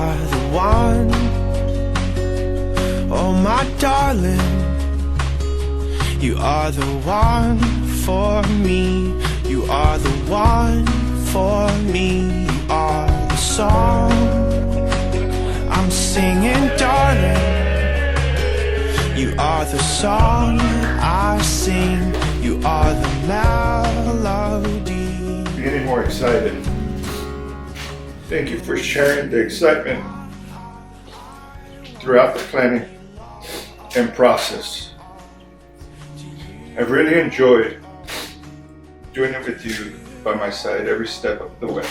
are the one. Oh my darling, you are the one for me. You are the one for me. You are the song I'm singing, darling. You are the song I sing. You are the melody. Getting more excited. Thank you for sharing the excitement throughout the planning and process. I've really enjoyed doing it with you by my side every step of the way.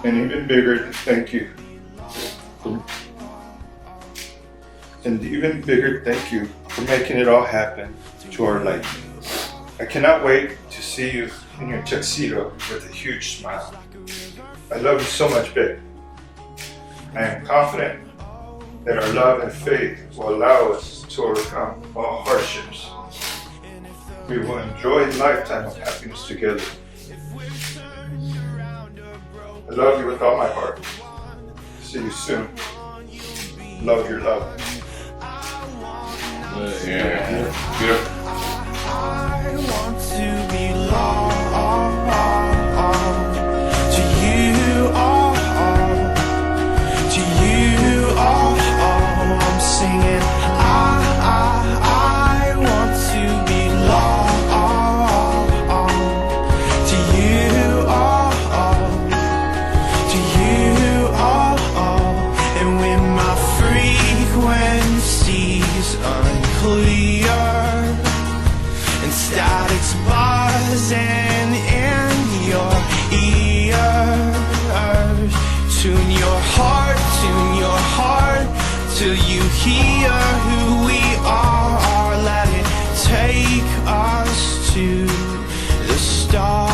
And even bigger, thank you. And even bigger, thank you for making it all happen to our liking. I cannot wait to see you in your tuxedo with a huge smile. I love you so much, babe. I am confident that our love and faith will allow us to overcome all hardships. We will enjoy a lifetime of happiness together. I love you with all my heart. See you soon. Love your love. Yeah. Beautiful. I want to belong to you, to you, I'm singing. I want to belong to you, to you, and when my frequency's unclear and static's buzzing in your ears, tune your heart till you hear who we are. Let it take us to the stars.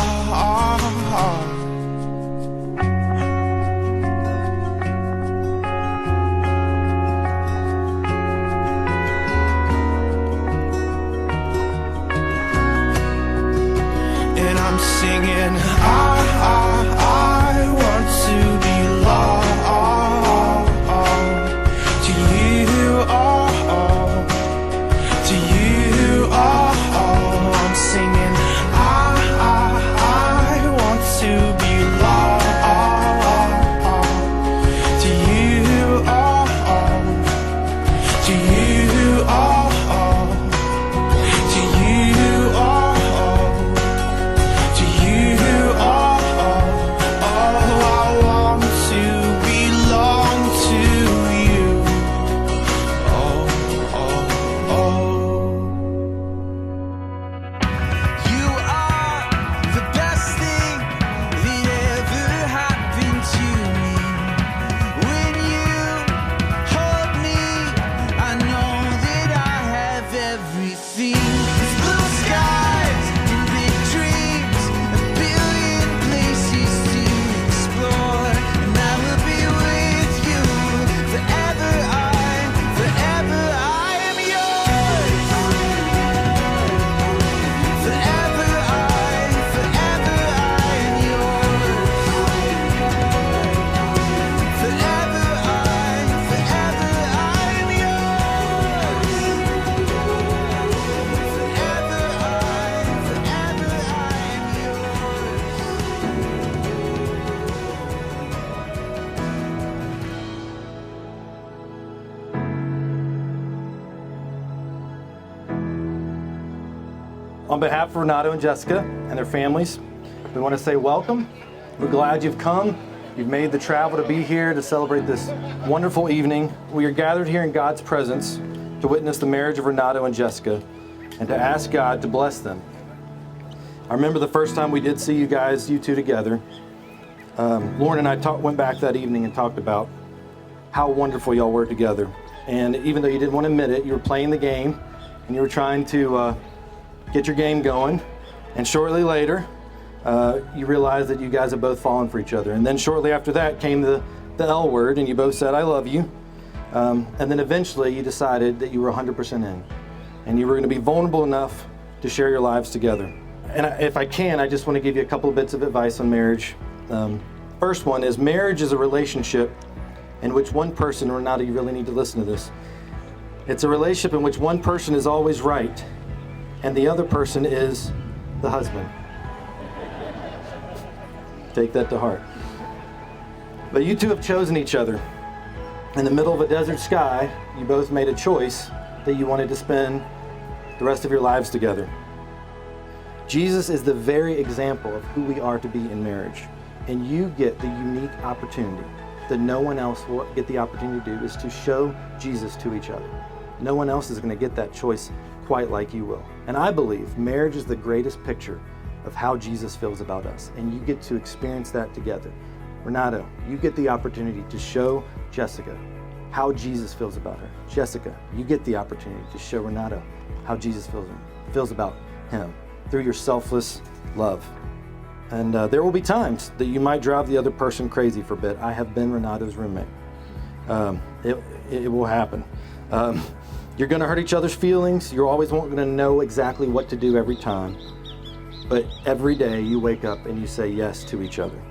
And I'm singing, I want to belong to you, to you, I'm singing, I want to belong to you, to you, to you, to you, I want to belong to you. You are the best thing that ever happened to me. When you hold me, I know that I have everything. Blue skies and big dreams, a billion places to explore, and I will be with you forever. Forever I am yours. Forever I am yours. Forever I am On behalf of Renato and Jessica and their families, we want to say welcome. We're glad you've come. You've made the travel to be here to celebrate this wonderful evening. We are gathered here in God's presence to witness the marriage of Renato and Jessica and to ask God to bless them. I remember the first time we did see you two together. Lauren and I went back that evening and talked about how wonderful y'all were together. And even though you didn't want to admit it, you were playing the game and you were trying to get your game going. And shortly later, you realized that you guys had both fallen for each other. And then shortly after that came the L word, and you both said, "I love you." And then eventually you decided that you were 100% in. And you were going to be vulnerable enough to share your lives together. And if I can, I just want to give you a couple of bits of advice on marriage. First one is marriage is a relationship in which one person, Renato, you really need to listen to this. It's a relationship in which one person is always right and the other person is the husband. Take that to heart. But you two have chosen each other. In the middle of a desert sky, you both made a choice that you wanted to spend the rest of your lives together. Jesus is the very example of who we are to be in marriage. And you get the unique opportunity that no one else will get the opportunity to do, is to show Jesus to each other. No one else is going to get that choice quite like you will. And I believe marriage is the greatest picture of how Jesus feels about us. And you get to experience that together. Renato, you get the opportunity to show Jessica how Jesus feels about her. Jessica, you get the opportunity to show Renato how Jesus feels about him through your selfless love. And there will be times that you might drive the other person crazy for a bit. I have been Renato's roommate. It will happen. You're going to hurt each other's feelings. You're always going to know exactly what to do every time. But every day you wake up and you say yes to each other.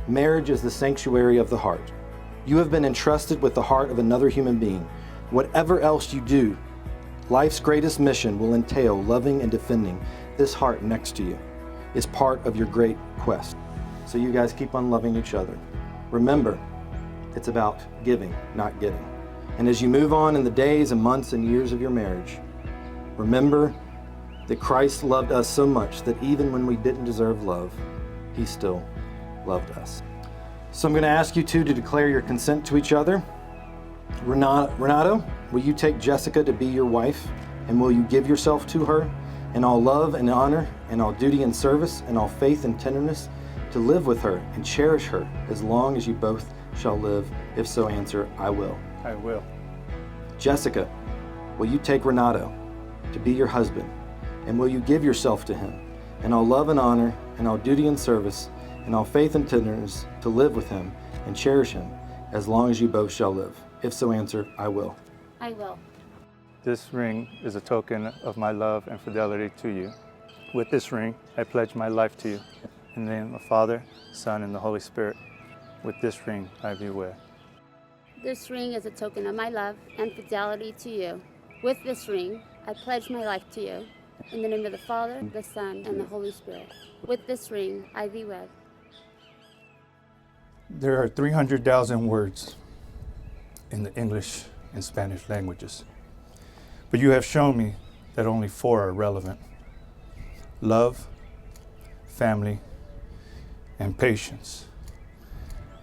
Marriage is the sanctuary of the heart. You have been entrusted with the heart of another human being. Whatever else you do, life's greatest mission will entail loving and defending this heart next to you. Is part of your great quest. So you guys keep on loving each other. Remember, it's about giving, not getting. And as you move on in the days and months and years of your marriage, remember that Christ loved us so much that even when we didn't deserve love, he still loved us. So I'm going to ask you two to declare your consent to each other. Renato, will you take Jessica to be your wife, and will you give yourself to her in all love and honor, in all duty and service, in all faith and tenderness, to live with her and cherish her as long as you both shall live? If so, answer, I will. I will. Jessica, will you take Renato to be your husband, and will you give yourself to him in all love and honor, in all duty and service, in all faith and tenderness, to live with him and cherish him as long as you both shall live? If so, answer, I will. I will. This ring is a token of my love and fidelity to you. With this ring, I pledge my life to you. In the name of the Father, Son, and the Holy Spirit. With this ring, I be wed. This ring is a token of my love and fidelity to you. With this ring, I pledge my life to you. In the name of the Father, the Son, and the Holy Spirit. With this ring, I be wed. There are 300,000 words in the English and Spanish languages. But you have shown me that only 4 are relevant. Love, family, and patience.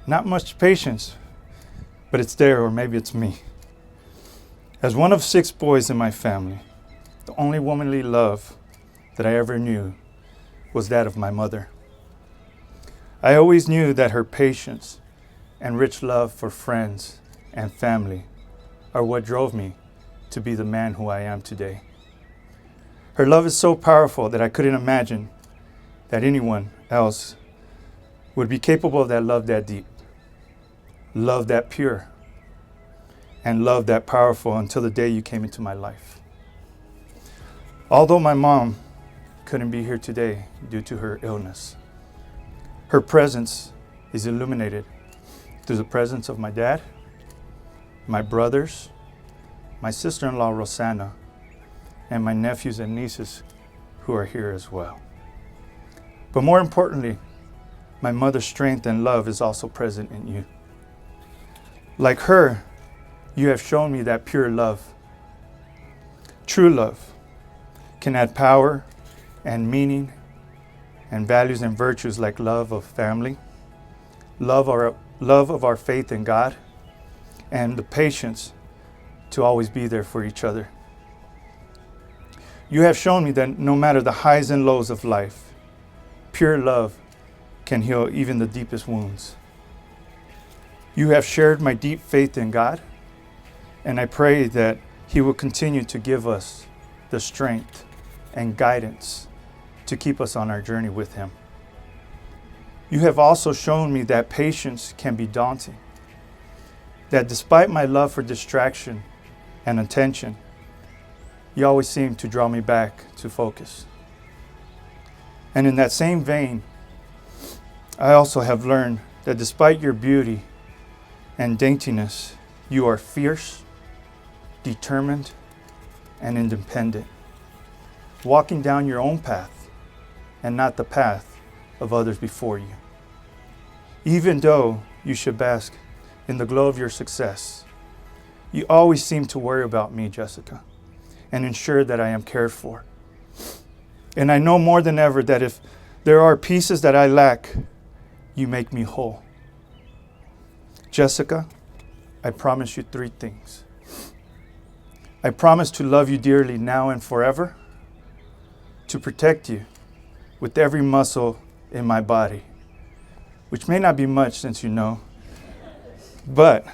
Not much patience, but it's there, or maybe it's me. As one of 6 boys in my family, the only womanly love that I ever knew was that of my mother. I always knew that her patience and rich love for friends and family are what drove me to be the man who I am today. Her love is so powerful that I couldn't imagine that anyone else would be capable of that love that deep, love that pure, and love that powerful until the day you came into my life. Although my mom couldn't be here today due to her illness, her presence is illuminated through the presence of my dad, my brothers, my sister-in-law Rosanna, and my nephews and nieces who are here as well. But more importantly, my mother's strength and love is also present in you. Like her, you have shown me that pure love. True love can add power and meaning and values and virtues like love of family, love of our faith in God, and the patience to always be there for each other. You have shown me that no matter the highs and lows of life, pure love can heal even the deepest wounds. You have shared my deep faith in God, and I pray that He will continue to give us the strength and guidance to keep us on our journey with Him. You have also shown me that patience can be daunting, that despite my love for distraction and attention, you always seem to draw me back to focus. And in that same vein, I also have learned that despite your beauty and daintiness, you are fierce, determined, and independent, walking down your own path and not the path of others before you. Even though you should bask in the glow of your success, you always seem to worry about me, Jessica, and ensure that I am cared for. And I know more than ever that if there are pieces that I lack, you make me whole. Jessica, I promise you 3 things. I promise to love you dearly now and forever, to protect you with every muscle in my body, which may not be much since you know, but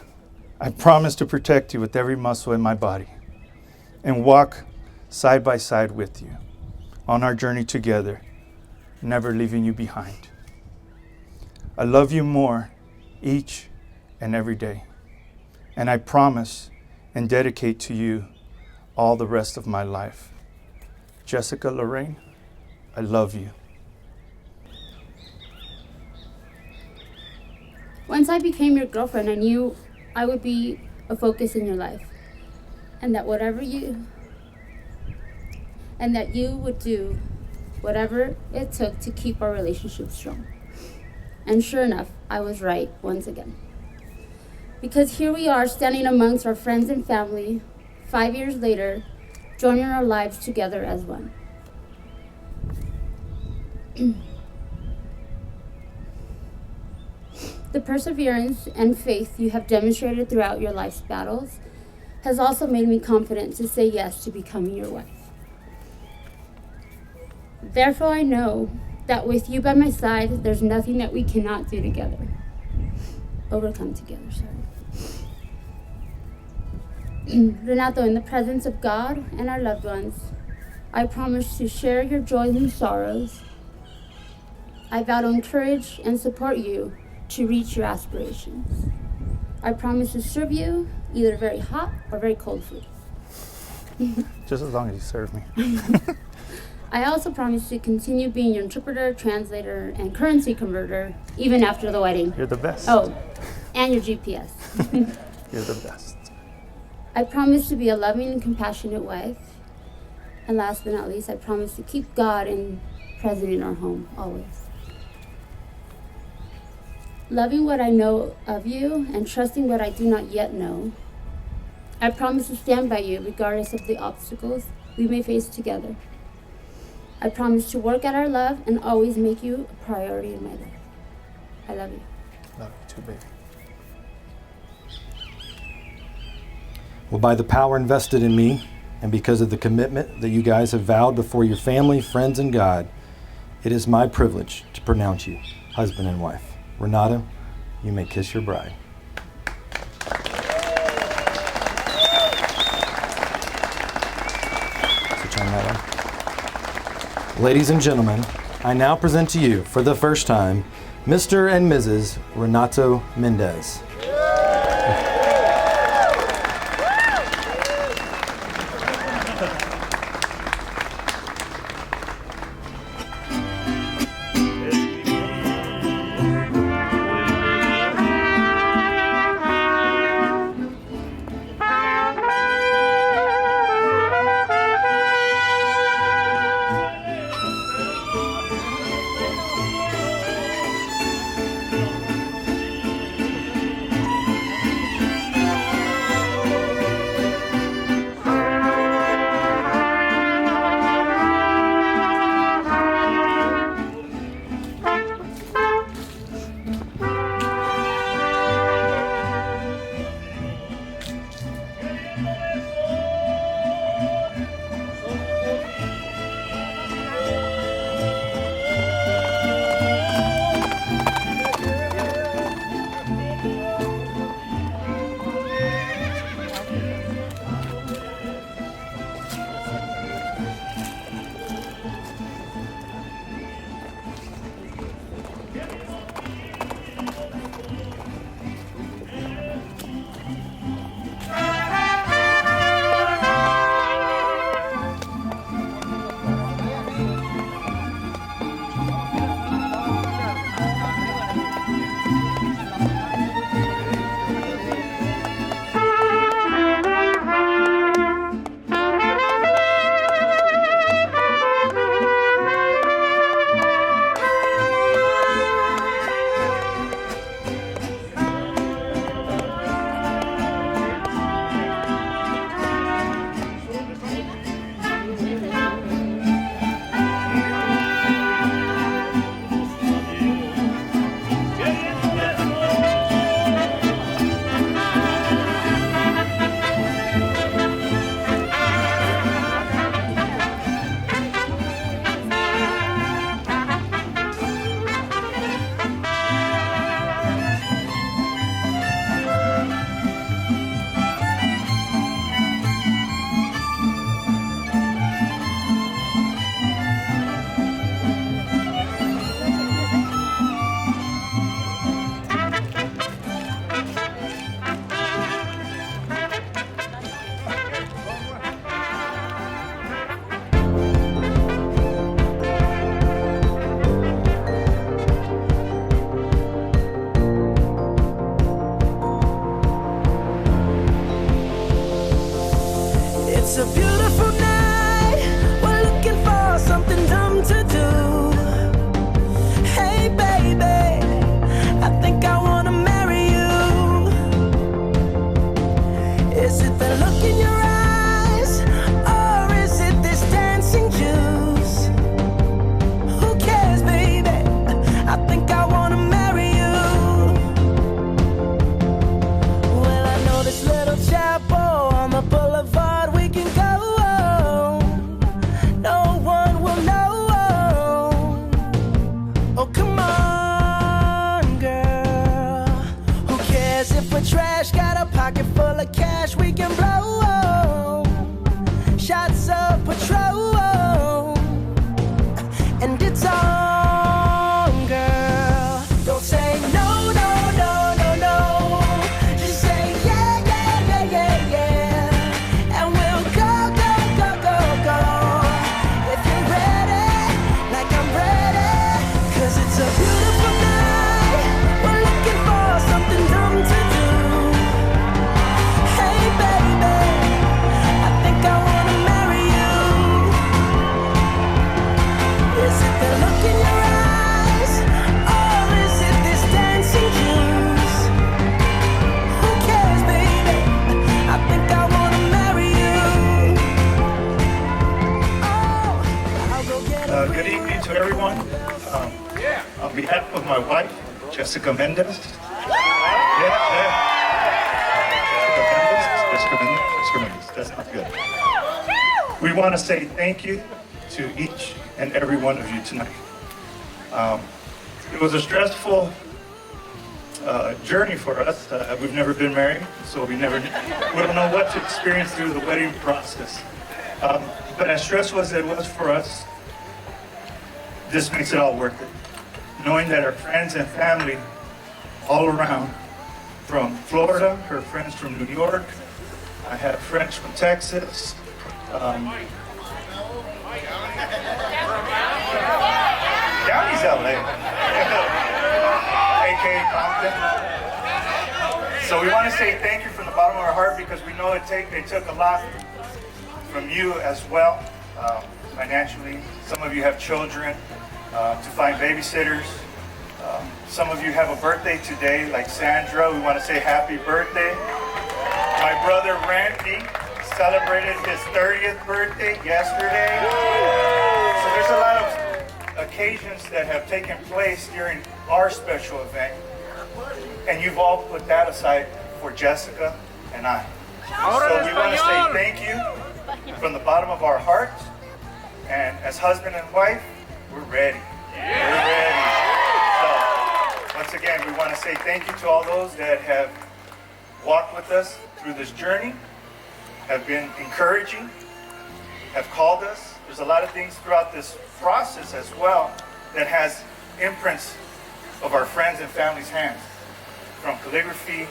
I promise to protect you with every muscle in my body and walk side by side with you on our journey together, never leaving you behind. I love you more each and every day, and I promise and dedicate to you all the rest of my life. Jessica Lorraine, I love you. Once I became your girlfriend, I knew I would be a focus in your life, and that you would do whatever it took to keep our relationship strong. And sure enough, I was right once again. Because here we are standing amongst our friends and family 5 years later, joining our lives together as one. The perseverance and faith you have demonstrated throughout your life's battles has also made me confident to say yes to becoming your wife. Therefore, I know that with you by my side, there's nothing that we cannot do together. Overcome together, Renato, in the presence of God and our loved ones, I promise to share your joys and sorrows. I vow to encourage and support you to reach your aspirations. I promise to serve you either very hot or very cold food. Just as long as you serve me. I also promise to continue being your interpreter, translator, and currency converter, even after the wedding. You're the best. Oh, and your GPS. You're the best. I promise to be a loving and compassionate wife. And last but not least, I promise to keep God present in our home, always. Loving what I know of you and trusting what I do not yet know, I promise to stand by you regardless of the obstacles we may face together. I promise to work at our love and always make you a priority in my life. I love you. Love you too, baby. Well, by the power invested in me, and because of the commitment that you guys have vowed before your family, friends, and God, it is my privilege to pronounce you husband and wife. Renato, you may kiss your bride. So turn that on. Ladies and gentlemen, I now present to you for the first time, Mr. and Mrs. Renato Mendez. It's a beautiful night. We're looking for something dumb to do. Hey baby, I think I wanna marry you. Is it the look in your eyes, or is it this dancing juice? Who cares, baby? I think I wanna marry you. Well, I know this little chapel on the boulevard we can go. No one will know. Oh, come on, girl. Who cares if we're trash? Got a pocket full of cash we can blow. Shots of Patrol, and it's on, girl. Don't say no, no, no, no, no. Just say yeah, yeah, yeah, yeah, yeah. And we'll go, go, go, go, go. If you're ready, like I'm ready. 'Cause it's a beautiful night. We're looking for something dumb to do. Hey baby, I think I wanna marry you. Is it the look in your eyes, or is it this dancing juice? Who cares, baby? I think I wanna marry you. Oh, I'll go get a Good evening to everyone. On behalf of my wife, Jessica Mendez. Jessica Mendez. That's not good. We want to say thank you to each and every one of you tonight. It was a stressful journey for us. We've never been married, so we don't know what to experience through the wedding process. But as stressful as it was for us, this makes it all worth it. Knowing that our friends and family all around, from Florida, her friends from New York, I have friends from Texas, Downey's LA, aka Compton. So we want to say thank you from the bottom of our heart, because we know it took a lot from you as well, financially. Some of you have children, to find babysitters. Some of you have a birthday today, like Sandra. We want to say happy birthday. My brother Randy celebrated his 30th birthday yesterday. So there's a lot of occasions that have taken place during our special event, and you've all put that aside for Jessica and I. So we want to say thank you from the bottom of our hearts, and as husband and wife, we're ready. We're ready. So once again, we want to say thank you to all those that have walked with us through this journey, have been encouraging, have called us. There's a lot of things throughout this process as well that has imprints of our friends and family's hands. From calligraphy,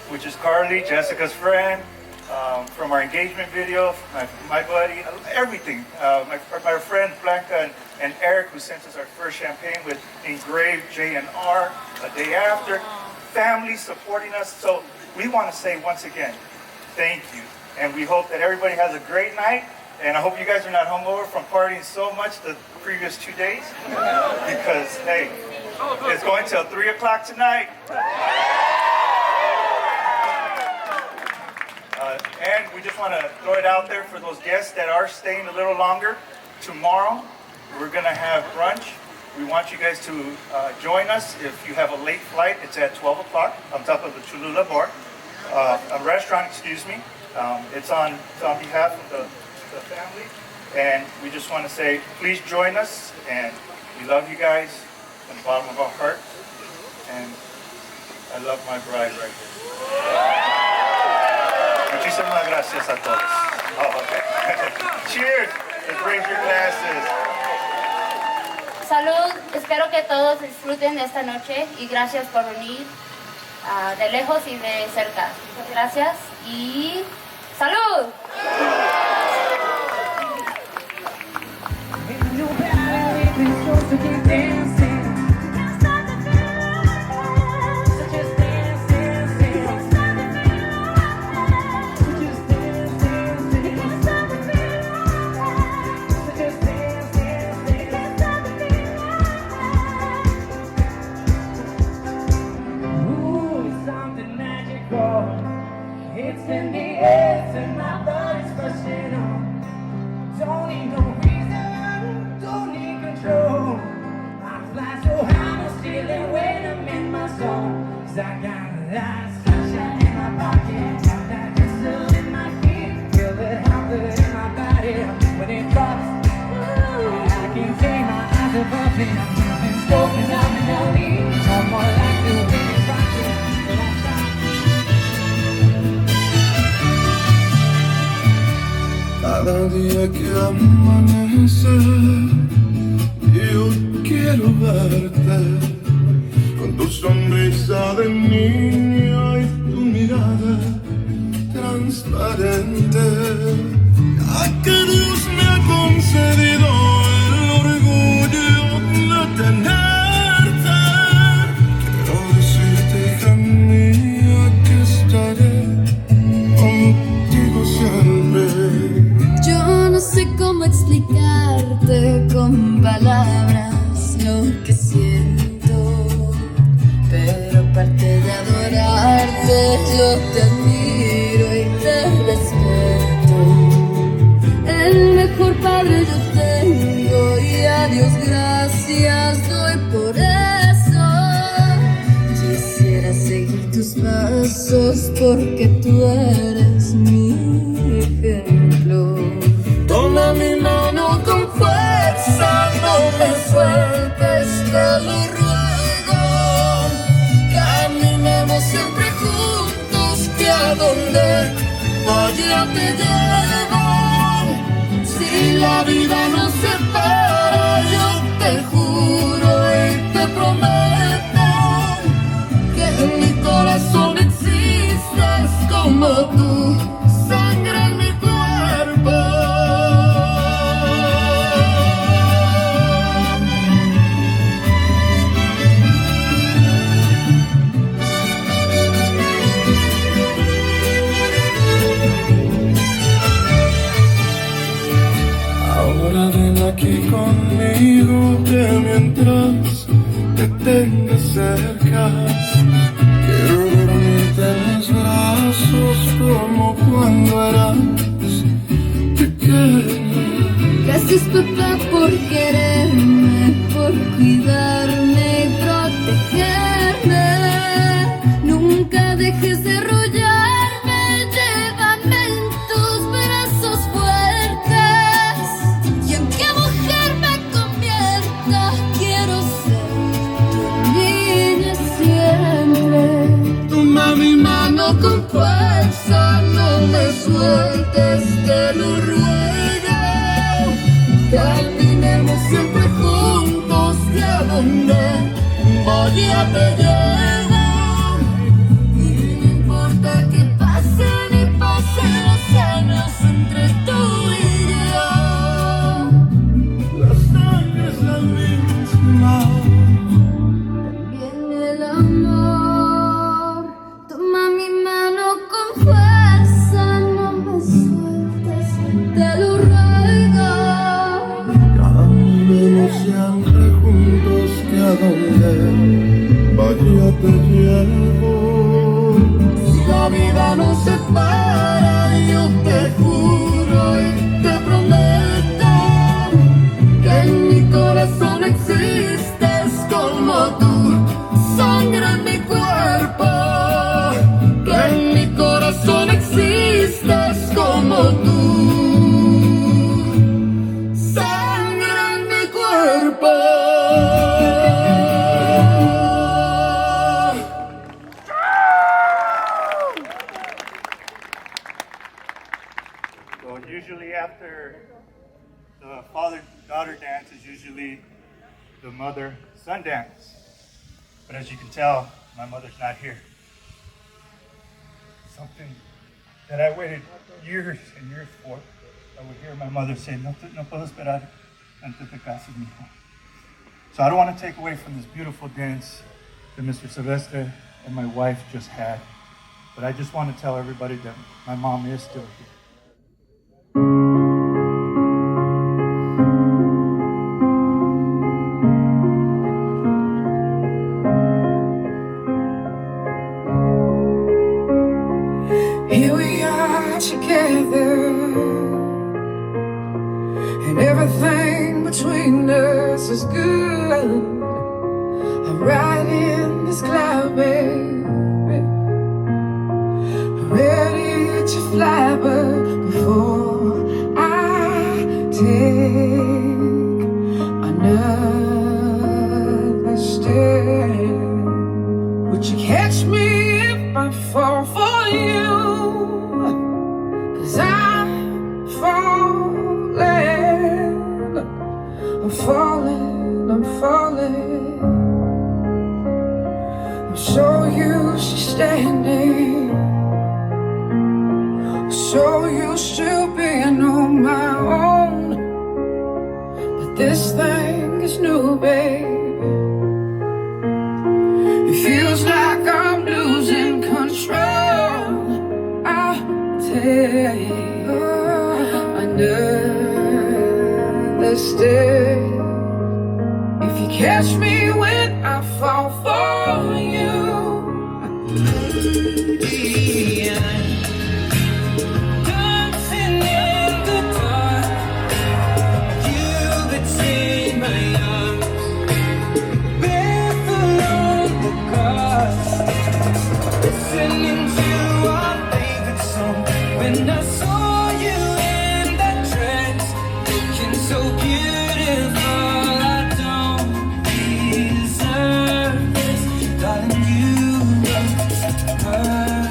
which is Carly, Jessica's friend, from our engagement video, my buddy, everything. My friend Blanca and Eric, who sent us our first champagne with engraved J&R a day after. Family supporting us. So we want to say once again, thank you. And we hope that everybody has a great night. And I hope you guys are not hungover from partying so much the previous 2 days. Because, hey, it's going till 3 o'clock tonight. And we just want to throw it out there for those guests that are staying a little longer. Tomorrow, we're going to have brunch. We want you guys to join us. If you have a late flight, it's at 12 o'clock on top of the Cholula bar. A restaurant, excuse me. It's on behalf of the family. And we just want to say, please join us. And we love you guys from the bottom of our hearts. And I love my bride right here. Muchísimas gracias a todos. Oh, okay. Cheers. Let's raise your glasses. Salud, espero que todos disfruten de esta noche y gracias por venir de lejos y de cerca. Muchas gracias y salud. Cada día que amanece, yo quiero verte con tu sonrisa de niño y tu mirada transparente. A que Dios me ha concedido el orgullo de tenerte. Quiero decirte, hija mía, que estaré contigo siempre. Yo no sé cómo explicarte con palabras lo que siento, pero aparte de adorarte, yo te admiro y te respeto. El mejor padre yo tengo y a Dios gracias doy por eso. Quisiera seguir tus pasos porque tú eres mi ejemplo. Toma mi mano con fuerza, no me sueltes, te lo ruego. Caminemos siempre juntos, que a donde vaya te llevo. Si la vida nos separa, yo te juro y te prometo que en mi corazón existes como tú, sangre en mi cuerpo. Ahora ven aquí conmigo, que mientras te tenga cerca, quiero dormirte en mis brazos como cuando eras pequeña. Gracias papá por quererme, por cuidarme y protegerme. Nunca dejes de arrullarme, llévame en tus brazos fuertes. Y en qué mujer me convierta, quiero ser tu niña siempre. Toma mi mano con fuerza, no me sueltes, te lo ruego. Caminemos siempre juntos, que a donde vaya te llevo. Y no importa que pasen y pasen los años entre tú y yo, la sangre es la misma. Viene el amor, toma mi mano con fuerza, no me sueltes, te lo ruego. Caminemos siempre juntos, que a donde vaya te llevo. Si la vida nos separa, yo te juro y te prometo que en mi corazón existes como tú, sangre en mi cuerpo. Que en mi corazón existes como tú, sangre en mi cuerpo. So usually after the father-daughter dance is usually the mother-son dance. But as you can tell, my mother's not here. Something that I waited years and years for. I would hear my mother say, no puedo esperar antes de casas, mijo. So I don't want to take away from this beautiful dance that Mr. Silvestre and my wife just had. But I just want to tell everybody that my mom is still here. Here we are together, and everything between us is good. I'm riding this cloud, baby. flabber before I take another step. Would you catch me if I fall for you? 'Cause I'm falling, I'm falling, I'm falling. I'm so used to standing, so used to being on my own. But this thing is new, babe. It feels like I'm losing control. I'll take another step. If you catch me when I fall for you, dancing in the dark, you between my arms, barefoot on the grass, listening to our favorite song. When I saw you in that dress, looking so beautiful, I don't deserve this, darling. You look perfect.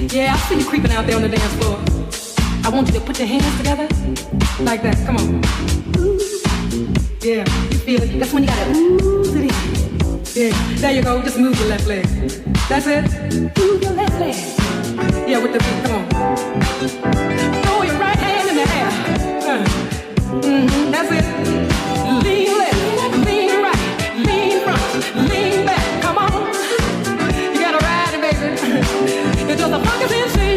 Yeah, I see you creeping out there on the dance floor. I want you to put your hands together like that. Come on. Ooh. Yeah, you feel it. That's when you gotta ooze it in. Yeah, there you go. Just move your left leg. That's it. Move your left leg. Yeah, with the beat. Come on. Throw your right hand in the air. That's it. Lean left, lean right, lean front, lean back. Come on. You gotta ride it, baby. Until the funk is in.